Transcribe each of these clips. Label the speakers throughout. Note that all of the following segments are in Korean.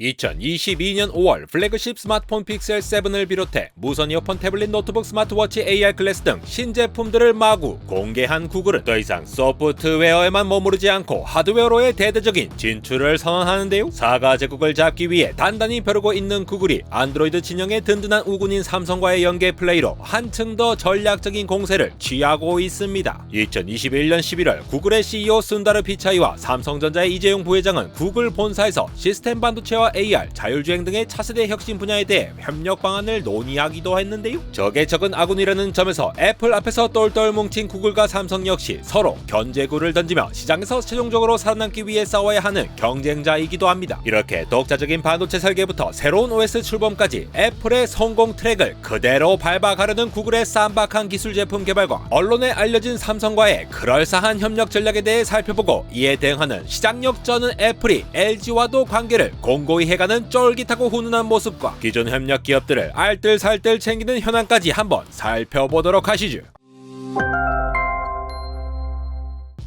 Speaker 1: 2022년 5월 플래그십 스마트폰 픽셀 7을 비롯해 무선 이어폰, 태블릿, 노트북, 스마트워치, AR 글래스 등 신제품들을 마구 공개한 구글은 더 이상 소프트웨어에만 머무르지 않고 하드웨어로의 대대적인 진출을 선언하는데요. 사가 제국을 잡기 위해 단단히 벼르고 있는 구글이 안드로이드 진영의 든든한 우군인 삼성과의 연계 플레이로 한층 더 전략적인 공세를 취하고 있습니다. 2021년 11월 구글의 CEO 순다르 피차이와 삼성전자의 이재용 부회장은 구글 본사에서 시스템 반도체와 AR, 자율주행 등의 차세대 혁신 분야에 대해 협력 방안을 논의하기도 했는데요. 적에 적은 아군이라는 점에서 애플 앞에서 똘똘 뭉친 구글과 삼성 역시 서로 견제구를 던지며 시장에서 최종적으로 살아남기 위해 싸워야 하는 경쟁자이기도 합니다. 이렇게 독자적인 반도체 설계부터 새로운 OS 출범까지 애플의 성공 트랙을 그대로 밟아가려는 구글의 쌈박한 기술 제품 개발과 언론에 알려진 삼성과의 그럴싸한 협력 전략에 대해 살펴보고 이에 대응하는 시장 역전은 애플이 LG와도 관계를 공고히 해가는 쫄깃하고 훈훈한 모습과 기존 협력 기업들을 알뜰살뜰 챙기는 현황까지 한번 살펴보도록 하시죠.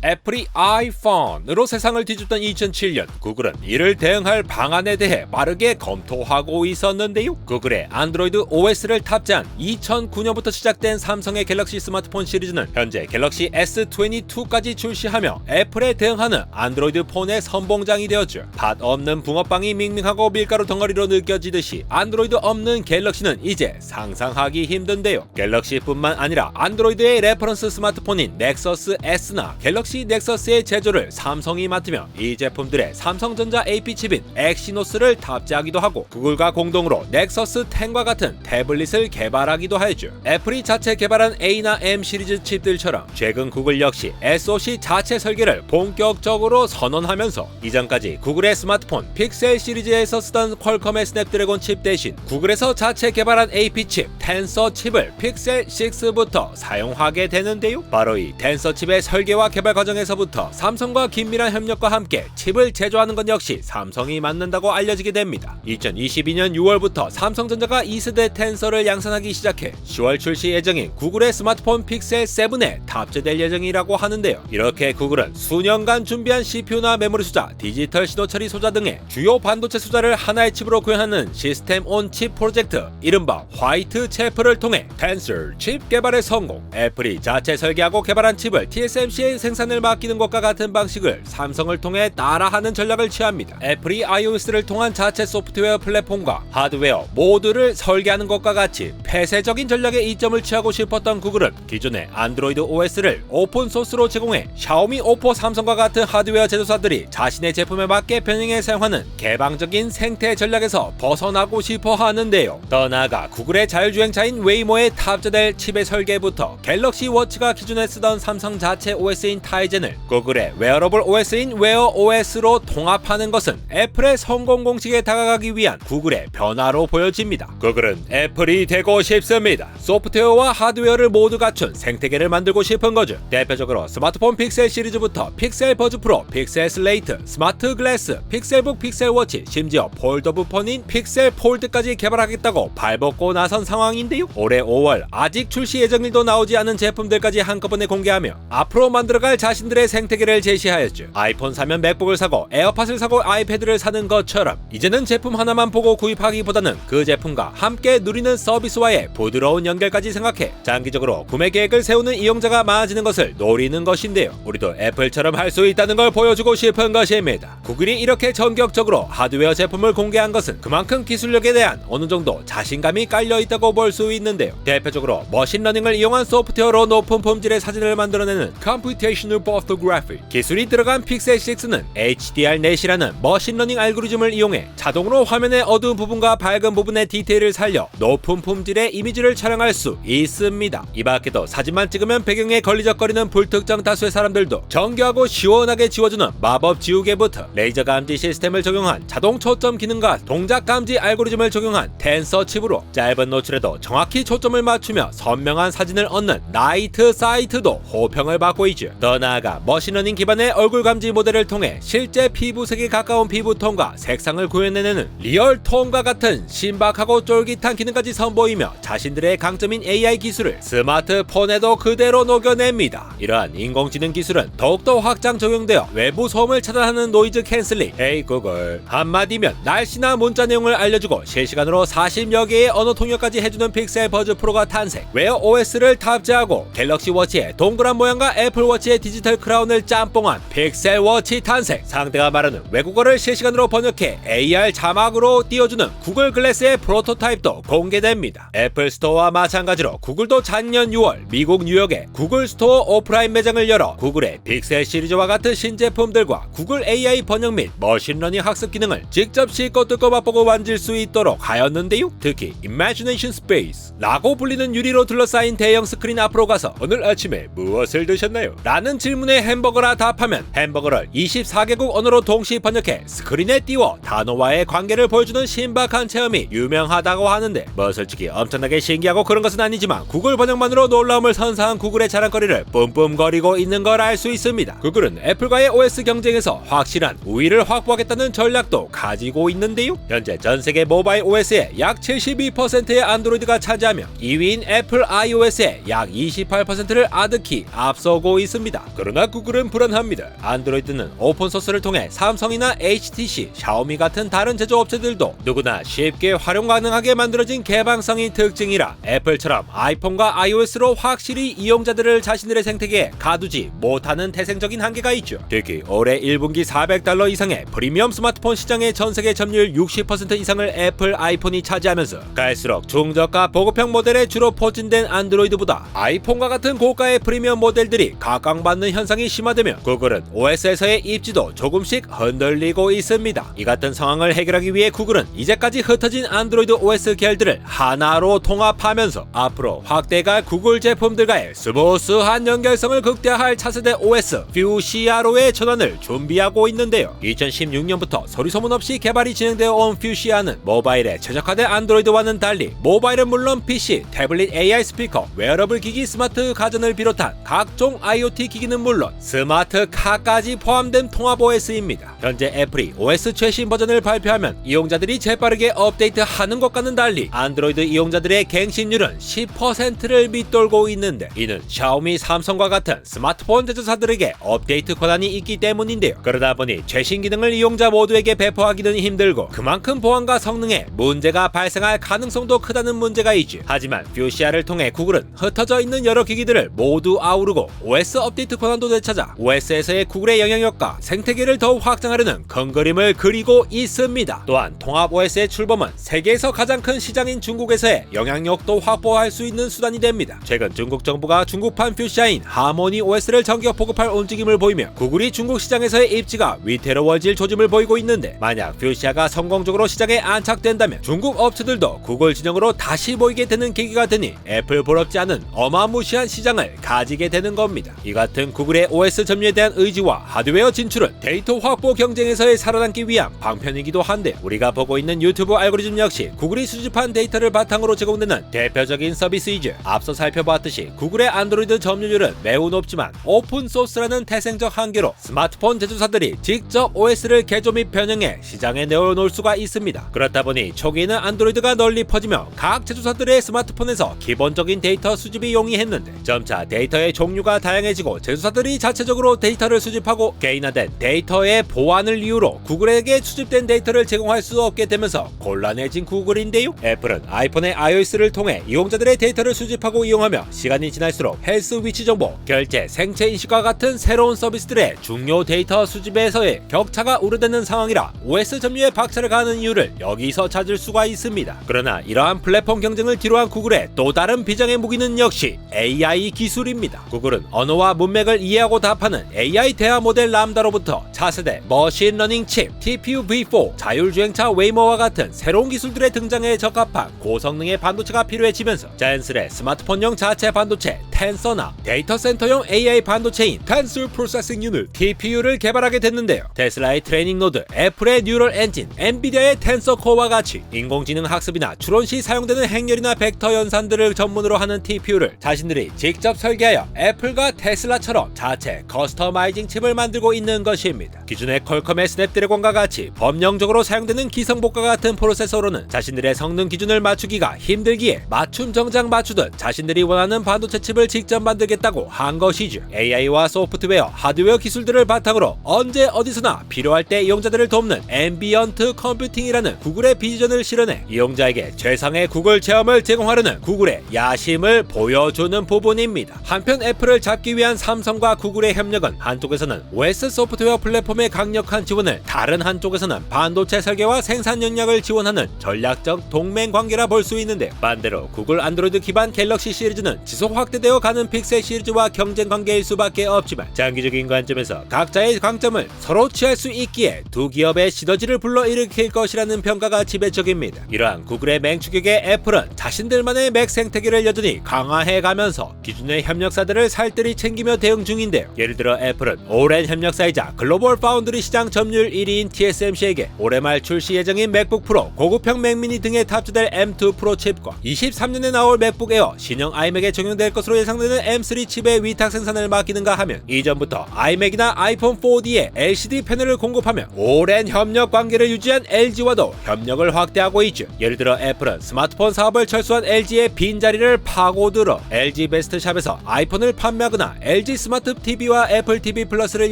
Speaker 1: 애플이 아이폰으로 세상을 뒤집던 2007년, 구글은 이를 대응할 방안에 대해 빠르게 검토하고 있었는데요. 구글의 안드로이드 OS를 탑재한 2009년부터 시작된 삼성의 갤럭시 스마트폰 시리즈는 현재 갤럭시 S22까지 출시하며 애플에 대응하는 안드로이드 폰의 선봉장이 되었죠. 팥 없는 붕어빵이 밍밍하고 밀가루 덩어리로 느껴지듯이 안드로이드 없는 갤럭시는 이제 상상하기 힘든데요. 갤럭시뿐만 아니라 안드로이드의 레퍼런스 스마트폰인 넥서스 S나 갤럭시 넥서스의 제조를 삼성이 맡으며 이 제품들의 삼성전자 AP 칩인 엑시노스를 탑재하기도 하고 구글과 공동으로 넥서스 10과 같은 태블릿을 개발하기도 하였죠. 애플이 자체 개발한 A나 M 시리즈 칩들처럼 최근 구글 역시 SoC 자체 설계를 본격적으로 선언하면서 이전까지 구글의 스마트폰 픽셀 시리즈에서 쓰던 퀄컴의 스냅드래곤 칩 대신 구글에서 자체 개발한 AP 칩 텐서 칩을 픽셀 6부터 사용하게 되는데요. 바로 이 텐서 칩의 설계와 개발 과정에서부터 삼성과 긴밀한 협력과 함께 칩을 제조하는 것 역시 삼성이 맡는다고 알려지게 됩니다. 2022년 6월부터 삼성전자가 2세대 텐서를 양산하기 시작해 10월 출시 예정인 구글의 스마트폰 픽셀 7에 탑재될 예정이라고 하는데요. 이렇게 구글은 수년간 준비한 CPU나 메모리 소자, 디지털 신호 처리 소자 등의 주요 반도체 소자를 하나의 칩으로 구현하는 시스템 온 칩 프로젝트, 이른바 화이트 체프를 통해 텐서 칩 개발에 성공. 애플이 자체 설계하고 개발한 칩을 TSMC에 생산을 맡기는 것과 같은 방식을 삼성을 통해 따라하는 전략을 취합니다. 애플이 iOS를 통한 자체 소프트웨어 플랫폼과 하드웨어 모두를 설계하는 것과 같이 폐쇄적인 전략에 이점을 취하고 싶었던 구글은 기존의 안드로이드 OS를 오픈소스로 제공해 샤오미, 오포, 삼성과 같은 하드웨어 제조사들이 자신의 제품에 맞게 변형해 사용하는 개방적인 생태 전략에서 벗어나고 싶어 하는데요. 더 나아가 구글의 자율주행차인 웨이모에 탑재될 칩의 설계부터 갤럭시 워치가 기존에 쓰던 삼성 자체 OS인 타이젠을 구글의 웨어러블 OS인 웨어 OS로 통합하는 것은 애플의 성공 공식에 다가가기 위한 구글의 변화로 보여집니다. 구글은 애플이 되고 싶습니다. 소프트웨어와 하드웨어를 모두 갖춘 생태계를 만들고 싶은 거죠. 대표적으로 스마트폰 픽셀 시리즈부터 픽셀 버즈 프로, 픽셀 슬레이트, 스마트 글래스, 픽셀북, 픽셀 워치, 심지어 폴더블 폰인 픽셀 폴드까지 개발하겠다고 발벗고 나선 상황인데요. 올해 5월 아직 출시 예정일도 나오지 않은 제품들까지 한꺼번에 공개하며 앞으로 만들어갈 자신들의 생태계를 제시하였죠. 아이폰 사면 맥북을 사고 에어팟을 사고 아이패드를 사는 것처럼 이제는 제품 하나만 보고 구입하기보다는 그 제품과 함께 누리는 서비스와의 부드러운 연결까지 생각해 장기적으로 구매 계획을 세우는 이용자가 많아지는 것을 노리는 것인데요. 우리도 애플처럼 할 수 있다는 걸 보여주고 싶은 것입니다. 구글이 이렇게 전격적으로 하드웨어 제품을 공개한 것은 그만큼 기술력에 대한 어느 정도 자신감이 깔려있다고 볼 수 있는데요. 대표적으로 머신러닝을 이용한 소프트웨어로 높은 품질의 사진을 만들어내는 Computational Photography 기술이 들어간 픽셀 6는 HDRNet이라는 머신러닝 알고리즘을 이용해 자동으로 화면의 어두운 부분과 밝은 부분의 디테일을 살려 높은 품질의 이미지를 촬영할 수 있습니다. 이 밖에도 사진만 찍으면 배경에 걸리적거리는 불특정 다수의 사람들도 정교하고 시원하게 지워주는 마법 지우개부터 레이저 감지 시스템을 적용한 자동 초점 기능과 동작 감지 알고리즘을 적용한 텐서 칩으로 짧은 노출에도 정확히 초점을 맞추며 선명한 사진을 얻는 나이트 사이트도 호평을 받고 있죠. 더 나아가 머신러닝 기반의 얼굴 감지 모델을 통해 실제 피부색에 가까운 피부톤과 색상을 구현해내는 리얼톤과 같은 신박하고 쫄깃한 기능까지 선보이며 자신들의 강점인 AI 기술을 스마트폰에도 그대로 녹여냅니다. 이러한 인공지능 기술은 더욱더 확장 적용되어 외부 소음을 차단하는 노이즈 캔슬링, 헤이 구글, 한마디면 날씨나 문자 내용을 알려주고 실시간으로 40여 개의 언어 통역까지 해주는 픽셀 버즈 프로가 탄생, 웨어 OS를 탑재하고 갤럭시 워치의 동그란 모양과 애플 워치의 디지털 크라운을 짬뽕한 픽셀 워치 탄생, 상대가 말하는 외국어를 실시간으로 번역해 AR 자막으로 띄워주는 구글 글래스의 프로토타입도 공개됩니다. 애플 스토어와 마찬가지로 구글도 작년 6월 미국 뉴욕에 구글 스토어 오프라인 매장을 열어 구글의 픽셀 시리즈와 같은 신제품들과 구글 AI 번역 및 머신러닝 학습 기능을 직접 씹고 뜯고 맛보고 만질 수 있도록 하였는데요. 특히 Imagination Space 라고 불리는 유리로 둘러싸인 대형 스크린 앞으로 가서 오늘 아침에 무엇을 드셨나요? 라는 질문에 햄버거라 답하면 햄버거를 24개국 언어로 동시 번역해 스크린에 띄워 단어와의 관계를 보여주는 신박한 체험이 유명하다고 하는데, 뭐 솔직히 엄청나게 신기하고 그런 것은 아니지만 구글 번역만으로 놀라움을 선사한 구글의 자랑거리를 뿜뿜거리고 있는 걸 알 수 있습니다. 구글은 애플과의 OS 경쟁에서 확실한 우위를 확보하겠다는 전략도 가지고 있는데요. 현재 전세계 모바일 OS의 약 72%의 안드로이드가 차지하며 2위인 애플 iOS의 약 28%를 아득히 앞서고 있습니다. 그러나 구글은 불안합니다. 안드로이드는 오픈소스를 통해 삼성이나 HTC, 샤오미 같은 다른 제조업체들도 누구나 쉽게 활용 가능하게 만들어진 개방성이 특징이라 애플처럼 아이폰과 iOS로 확실히 이용자들을 자신들의 생태계에 가두지 못하는 태생적인 한계가 있죠. 특히 올해 1분기 $400 이상의 프리미엄 스마트폰 시장의 전세계 점유율 60% 이상을 애플 아이폰이 차지하면서 갈수록 중저가 보급형 모델에 주로 포진된 안드로이드보다 아이폰과 같은 고가의 프리미엄 모델들이 각광받는 현상이 심화되며 구글은 OS에서의 입지도 조금씩 흔들리고 있습니다. 이 같은 상황을 해결하기 위해 구글은 이제까지 흩어진 안드로이드 OS 계열들을 하나로 통합하면서 앞으로 확대갈 구글 제품들과의 스무스한 연결성을 극대화할 차세대 OS 퓨시아로의 전환을 준비하고 있는데요. 2016년부터 소리소문 없이 개발이 진행되어 온 퓨시아는 모바일에 최적화된 안드로이드와는 달리 모바일은 물론 PC, 태블릿 AI 스피커, 웨어러블 기기, 스마트 가전을 비롯한 각종 IoT 기기는 물론 스마트카까지 포함된 통합 OS입니다. 현재 애플이 OS 최신 버전을 발표하면 이용자들이 재빠르게 업데이트하는 것과는 달리 안드로이드 이용자들의 갱신율은 10%를 밑돌고 있는데, 이는 샤오미, 삼성과 같은 스마트폰 제조사들에게 업데이트 권한이 있기 때문인데요. 그러다 보니 최신 기능을 이용자 모두에게 배포하기는 힘들고 그만큼 보안과 성능에 문제가 발생할 가능성도 크다는 문제가 있지. 하지만 퓨시아를 통해 구글은 흩어져 있는 여러 기기들을 모두 아우르고 OS 업데이트 권한도 되찾아 OS에서의 구글의 영향력과 생태계를 더욱 확장하려는 큰 그림을 그리고 있습니다. 또한 통합 OS의 출범은 세계에서 가장 큰 시장인 중국에서의 영향력도 확보할 수 있는 수단이 됩니다. 최근 중국 정부가 중국판 퓨시아인 하모니 OS를 전격 보급할 움직임을 보이며 구글이 중국 시장에서의 입지가 위태로워질 조짐을 보이고 있는데, 만약 퓨시아가 성공적으로 시장에 안착된다면 중국 업체들도 구글 진영으로 다시 보이게 되는 계기가 되니 애플 부럽지 않은 어마무시한 시장을 가지게 되는 겁니다. 이 같은 구글의 OS 점유에 대한 의지와 하드웨어 진출은 데이터 확보 경쟁에서의 살아남기 위한 방편이기도 한데, 우리가 보고 있는 유튜브 알고리즘 역시 구글이 수집한 데이터를 바탕으로 제공되는 대표적인 서비스이죠. 앞서 살펴봤듯이 구글의 안드로이드 점유율은 매우 높지만 오픈소스라는 태생적 한계로 스마트폰 제조사들이 직접 OS를 개조 및 변형해 시장에 내어놓을 수가 있습니다. 그렇다 보니 초기에는 안드로이드가 널리 퍼지며 각 제조사들의 스마트폰에서 기본적인 데이터 수집이 용이했는데, 점차 데이터의 종류가 다양해지고 제조사들이 자체적으로 데이터를 수집하고 개인화된 데이터의 보안을 이유로 구글에게 수집된 데이터를 제공할 수 없게 되면서 곤란해진 구글인데요. 애플은 아이폰의 iOS를 통해 이용자들의 데이터를 수집하고 이용하며 시간이 지날수록 헬스 위치 정보, 결제, 생체 인식과 같은 새로운 서비스들의 중요 데이터 수집에서의 격차가 우려되는 상황이라 OS 점유에 박차를 가하는 이유를 여기서 찾을 수가 있습니다. 그러나 이러한 플랫폼 경쟁을 뒤로한 구글의 또 다른 비장의 무기는 역시 AI 기술입니다. 구글은 언어와 문맥을 이해하고 답하는 AI 대화 모델 람다로부터 차세대 머신러닝 칩, TPU V4, 자율주행차 웨이모와 같은 새로운 기술들의 등장에 적합한 고성능의 반도체가 필요해지면서 자연스레 스마트폰용 자체 반도체 텐서나 데이터 센터용 AI 반도체인 Tensor Processing Unit TPU를 개발하게 됐는데요. 테슬라의 트레이닝 노드, 애플의 뉴럴 엔진, 엔비디아의 텐서 코어와 같이 인공지능 학습이나 추론 시 사용되는 행렬이나 벡터 연산들을 전문으로 하는 TPU를 자신들이 직접 설계하여 애플과 테슬라처럼 자체 커스터마이징 칩을 만들고 있는 것입니다. 기존의 퀄컴의 스냅드래곤과 같이 범용적으로 사용되는 기성복과 같은 프로세서로는 자신들의 성능 기준을 맞추기가 힘들기에 맞춤 정장 맞추듯 자신들이 원하는 반도체 칩을 직접 만들겠다고 한 것이죠. AI와 소프트웨어, 하드웨어 기술들을 바탕으로 언제 어디서나 필요할 때 이용자들을 돕는 앰비언트 컴퓨팅이라는 구글의 비전을 실현해 이용자에게 최상의 구글 체험을 제공하려는 구글의 야심을 보여주는 부분입니다. 한편 애플을 잡기 위한 삼성과 구글의 협력은 한쪽에서는 OS 소프트웨어 플랫폼의 강력한 지원을, 다른 한쪽에서는 반도체 설계와 생산 역량을 지원하는 전략적 동맹 관계라 볼 수 있는데, 반대로 구글 안드로이드 기반 갤럭시 시리즈는 지속 확대되어 가는 픽셀 시리즈와 경쟁 관계일 수밖에 없지만 장기적인 관점에서 각자의 강점을 서로 취할 수 있기에 두 기업의 시너지를 불러일으킬 것이라는 평가가 지배적입니다. 이러한 구글의 맹추격에 애플은 자신들만의 맥 생태계를 여전히 강화해가면서 기존의 협력사들을 살뜰히 챙기며 대응 중인데요. 예를 들어 애플은 오랜 협력사이자 글로벌 파운드리 시장 점유율 1위인 TSMC에게 올해 말 출시 예정인 맥북 프로, 고급형 맥미니 등에 탑재될 M2 프로 칩과 23년에 나올 맥북 에어, 신형 아이맥에 적용될 것으로 예상되는 M3 칩의 위탁 생산을 맡기는가 하면, 이전부터 아이맥이나 아이폰 4D에 LCD 패널을 공급하며 오랜 협력 관계를 유지한 LG와도 협력을 확대하고 있죠. 예를 들어 애플은 스마트폰 사업을 철수한 LG의 빈자리를 파고들어 LG 베스트샵에서 아이폰을 판매하거나 LG 스마트 TV와 애플 TV 플러스를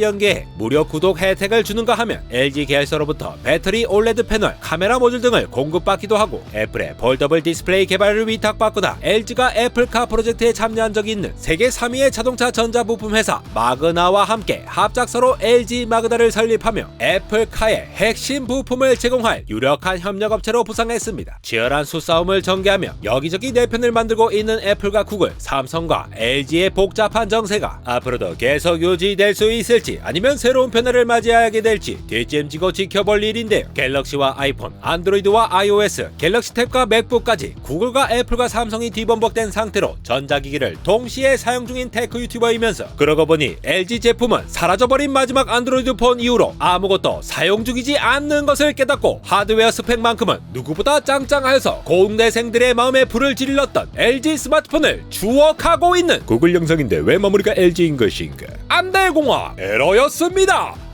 Speaker 1: 연계해 무료 구독 혜택을 주는가 하면, LG 계열사로부터 배터리 OLED 패널, 카메라 모듈 등을 공급받기도 하고, 애플의 폴더블 디스플레이 개발을 위탁받거나 LG가 애플카 프로젝트에 참여한 적이 있는 세계 3위의 자동차 전자부품 회사 마그나와 함께 합작사로 LG 마그나를 설립하며 애플카의 핵심 부품을 제공할 유력한 협력업체로 부상했습니다. 치열한 수싸움을 전개하며 여기저기 내편을 만들고 있는 애플과 구글, 삼성과 LG의 복잡한 정세가 앞으로도 계속 유지될 수 있을지, 아니면 새로운 변화를 맞이하게 될지 뒷짐지고 지켜볼 일인데요. 갤럭시와 아이폰, 안드로이드와 iOS, 갤럭시 탭과 맥북까지 구글과 애플과 삼성이 뒤범벅된 상태로 전자기기를 동시에 사용 중인 테크 유튜버이면서, 그러고 보니 LG 제품은 사라져버린 마지막 안드로이드 폰 이후로 아무것도 사용 중이지 않는 것을 깨닫고 하드웨어 스펙만큼은 누구보다 짱짱하여서 공대생들의 마음에 불을 질렀던 LG 스마트폰을 추억하고 있는 구글 영상인데 왜 마무리가 LG인 것인가? 안달공화 에러였습니다.